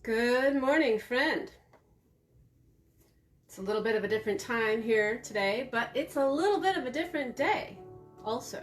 Good morning, friend. It's a little bit of a different time here today, but it's a little bit of a different day also.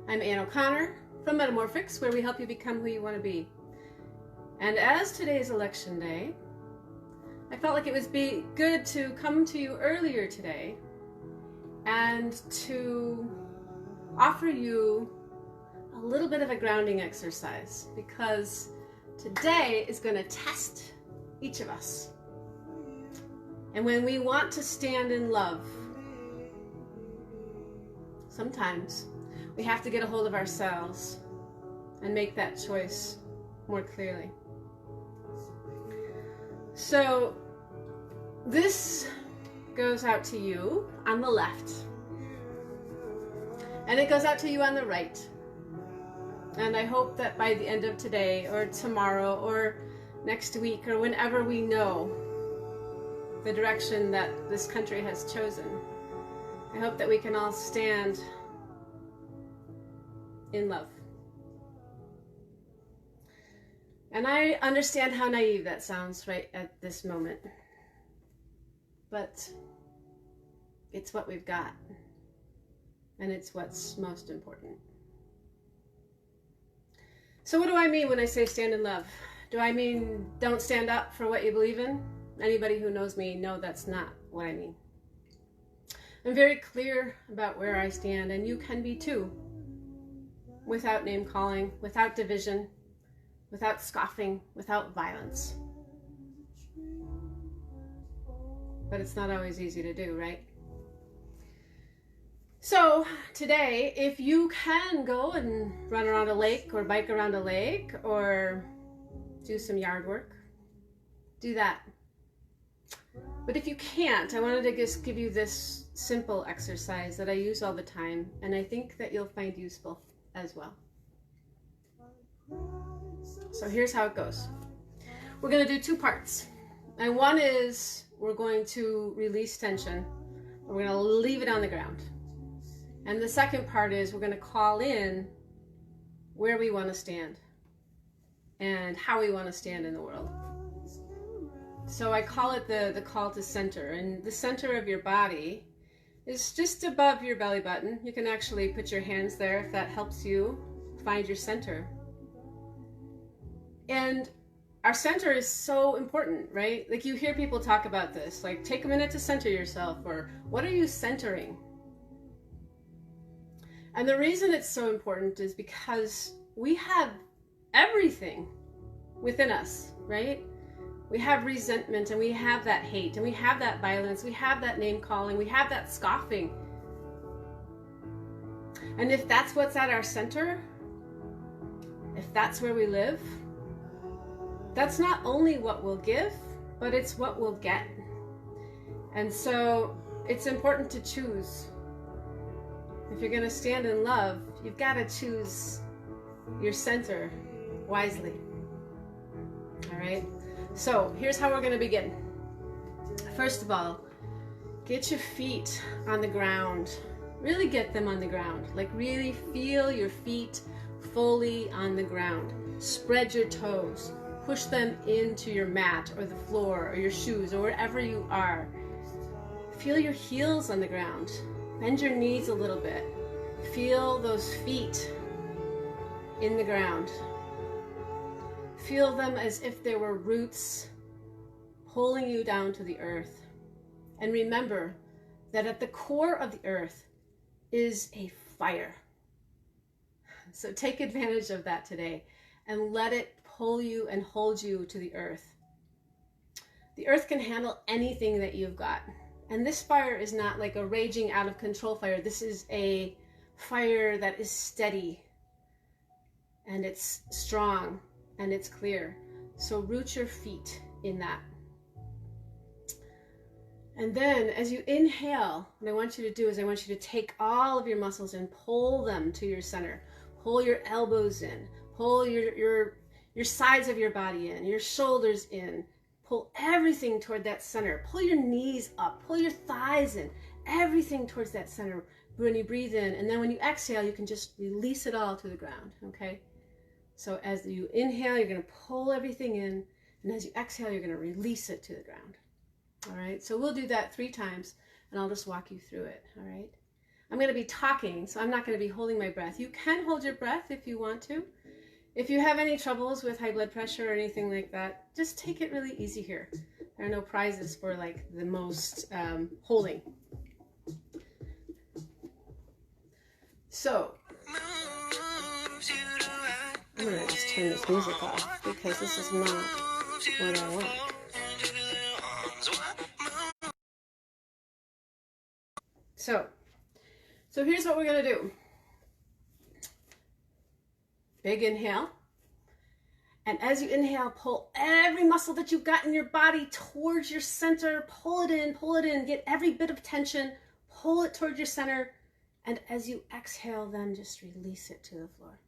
I'm Ann O'Connor from Metamorphics, where we help you become who you want to be. And as today's election day, I felt like it would be good to come to you earlier today and to offer you a little bit of a grounding exercise, because today is going to test each of us. And when we want to stand in love, sometimes we have to get a hold of ourselves and make that choice more clearly. So this goes out to you on the left, and it goes out to you on the right. And I hope that by the end of today or tomorrow or next week or whenever we know the direction that this country has chosen, I hope that we can all stand in love. And I understand how naive that sounds right at this moment, but it's what we've got, and it's what's most important. So what do I mean when I say stand in love? Do I mean don't stand up for what you believe in? Anybody who knows me know that's not what I mean. I'm very clear about where I stand, and you can be too, without name calling, without division, without scoffing, without violence. But it's not always easy to do, right? So today, if you can go and run around a lake or bike around a lake or do some yard work, do that. But if you can't, I wanted to just give you this simple exercise that I use all the time, and I think that you'll find useful as well. So here's how it goes. We're going to do two parts. And one is we're going to release tension. We're going to leave it on the ground. And the second part is we're going to call in where we want to stand and how we want to stand in the world. So I call it the call to center. And the center of your body is just above your belly button. You can actually put your hands there if that helps you find your center. And our center is so important, right? Like you hear people talk about this, like take a minute to center yourself, or what are you centering? And the reason it's so important is because we have everything within us, right? We have resentment, and we have that hate, and we have that violence, we have that name calling, we have that scoffing. And if that's what's at our center, if that's where we live, that's not only what we'll give, but it's what we'll get. And so it's important to choose. If you're going to stand in love, you've got to choose your center wisely. All right? So here's how we're going to begin. First of all, get your feet on the ground. Really get them on the ground. Like really feel your feet fully on the ground. Spread your toes. Push them into your mat or the floor or your shoes or wherever you are. Feel your heels on the ground. Bend your knees a little bit. Feel those feet in the ground. Feel them as if they were roots pulling you down to the earth. And remember that at the core of the earth is a fire. So take advantage of that today and let it pull you and hold you to the earth. The earth can handle anything that you've got. And this fire is not like a raging out of control fire. This is a fire that is steady, and it's strong, and it's clear. So root your feet in that. And then as you inhale, what I want you to do is I want you to take all of your muscles and pull them to your center. Pull your elbows in. Pull your sides of your body in, your shoulders in. Pull everything toward that center. Pull your knees up. Pull your thighs in. Everything towards that center when you breathe in. And then when you exhale, you can just release it all to the ground, okay? So as you inhale, you're going to pull everything in, and as you exhale, you're going to release it to the ground. All right, so we'll do that 3 times, and I'll just walk you through it. All right, I'm going to be talking, so I'm not going to be holding my breath. You can hold your breath if you want to. If you have any troubles with high blood pressure or anything like that, just take it really easy here. There are no prizes for like the most holding. So I'm going to just turn this music off because this is not what I want. So here's what we're going to do. Big inhale. And as you inhale, pull every muscle that you've got in your body towards your center. Pull it in, get every bit of tension, pull it towards your center. And as you exhale, then just release it to the floor.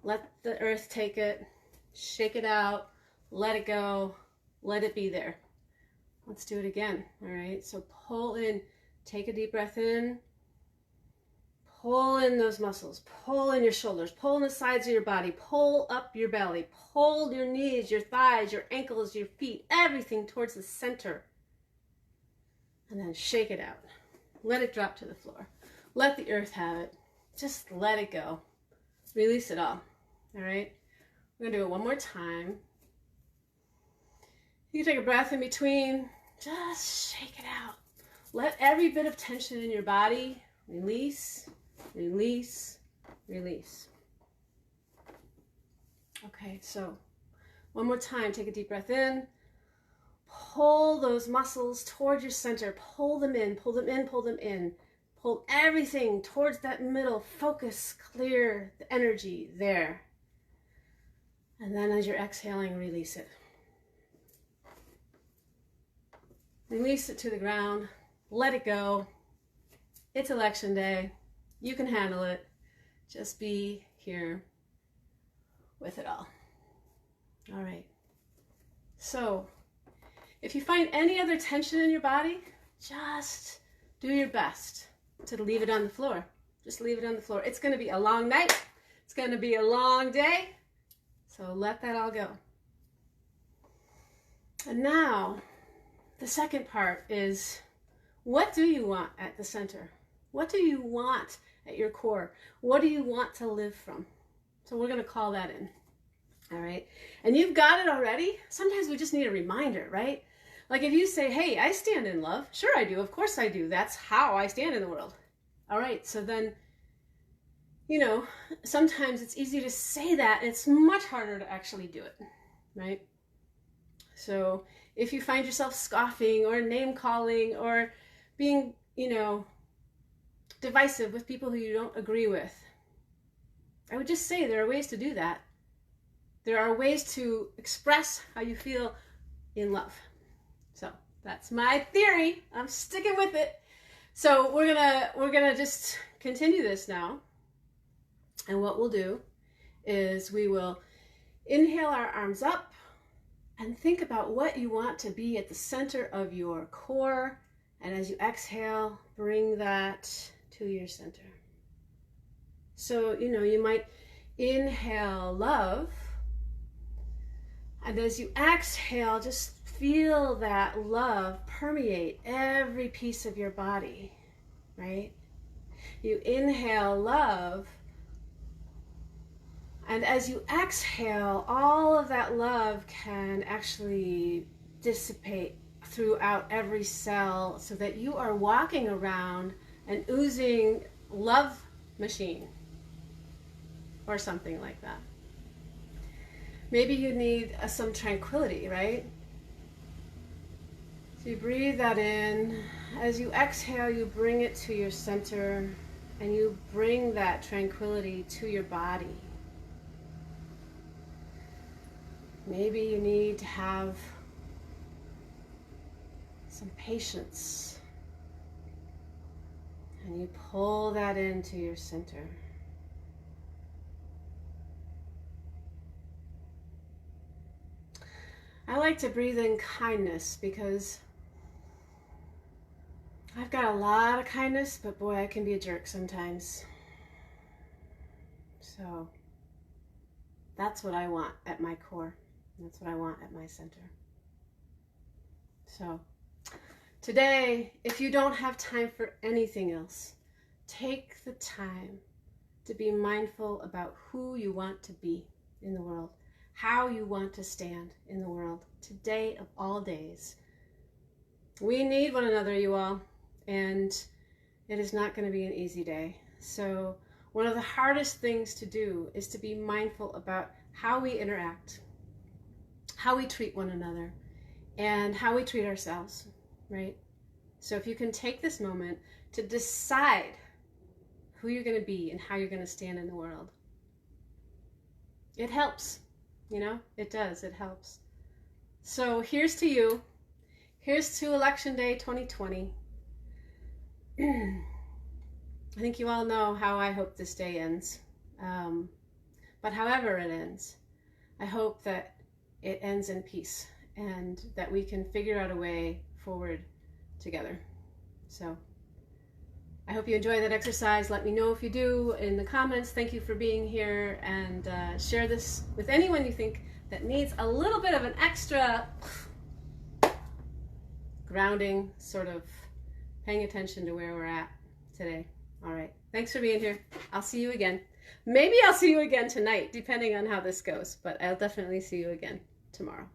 Let the earth take it, shake it out, let it go, let it be there. Let's do it again, all right? So pull in, take a deep breath in, pull in those muscles, pull in your shoulders, pull in the sides of your body, pull up your belly, pull your knees, your thighs, your ankles, your feet, everything towards the center. And then shake it out. Let it drop to the floor. Let the earth have it. Just let it go. Release it all. All right? We're going to do it one more time. You can take a breath in between. Just shake it out. Let every bit of tension in your body release, release, release. Okay, so one more time. Take a deep breath in. Pull those muscles towards your center. Pull them in, pull them in, pull them in. Pull everything towards that middle. Focus, clear the energy there. And then as you're exhaling, release it. Release it to the ground. Let it go. It's election day. You can handle it. Just be here with it all. All right. So if you find any other tension in your body, just do your best to leave it on the floor. Just leave it on the floor. It's going to be a long night. It's going to be a long day. So let that all go. And now, the second part is, what do you want at the center? What do you want at your core? What do you want to live from? So we're going to call that in. All right. And you've got it already. Sometimes we just need a reminder, right? Like if you say, hey, I stand in love. Sure I do. Of course I do. That's how I stand in the world. All right. So then, you know, sometimes it's easy to say that. It's much harder to actually do it, right? So if you find yourself scoffing or name calling or being, you know, divisive with people who you don't agree with, I would just say there are ways to do that. There are ways to express how you feel in love. So that's my theory. I'm sticking with it. So we're gonna just continue this now. And what we'll do is we will inhale our arms up and think about what you want to be at the center of your core. And as you exhale, bring that to your center. So, you know, you might inhale love. And as you exhale, just feel that love permeate every piece of your body, right? You inhale love. And as you exhale, all of that love can actually dissipate throughout every cell so that you are walking around an oozing love machine or something like that. Maybe you need some tranquility, right? So you breathe that in. As you exhale, you bring it to your center and you bring that tranquility to your body. Maybe you need to have some patience. And you pull that into your center. I like to breathe in kindness because I've got a lot of kindness, but boy, I can be a jerk sometimes. So That's what I want at my core. That's what I want at my center. So today, if you don't have time for anything else, take the time to be mindful about who you want to be in the world, how you want to stand in the world, today of all days. We need one another, you all, and it is not going to be an easy day. So one of the hardest things to do is to be mindful about how we interact, how we treat one another, and how we treat ourselves, right? So if you can take this moment to decide who you're going to be and how you're going to stand in the world, it helps, you know, it does, it helps. So here's to you. Here's to Election Day 2020. I think you all know how I hope this day ends. But however it ends, I hope that it ends in peace and that we can figure out a way forward together. So I hope you enjoy that exercise. Let me know if you do in the comments. Thank you for being here, and share this with anyone you think that needs a little bit of an extra grounding, sort of paying attention to where we're at today. All right. Thanks for being here. I'll see you again. Maybe I'll see you again tonight, depending on how this goes, but I'll definitely see you again tomorrow.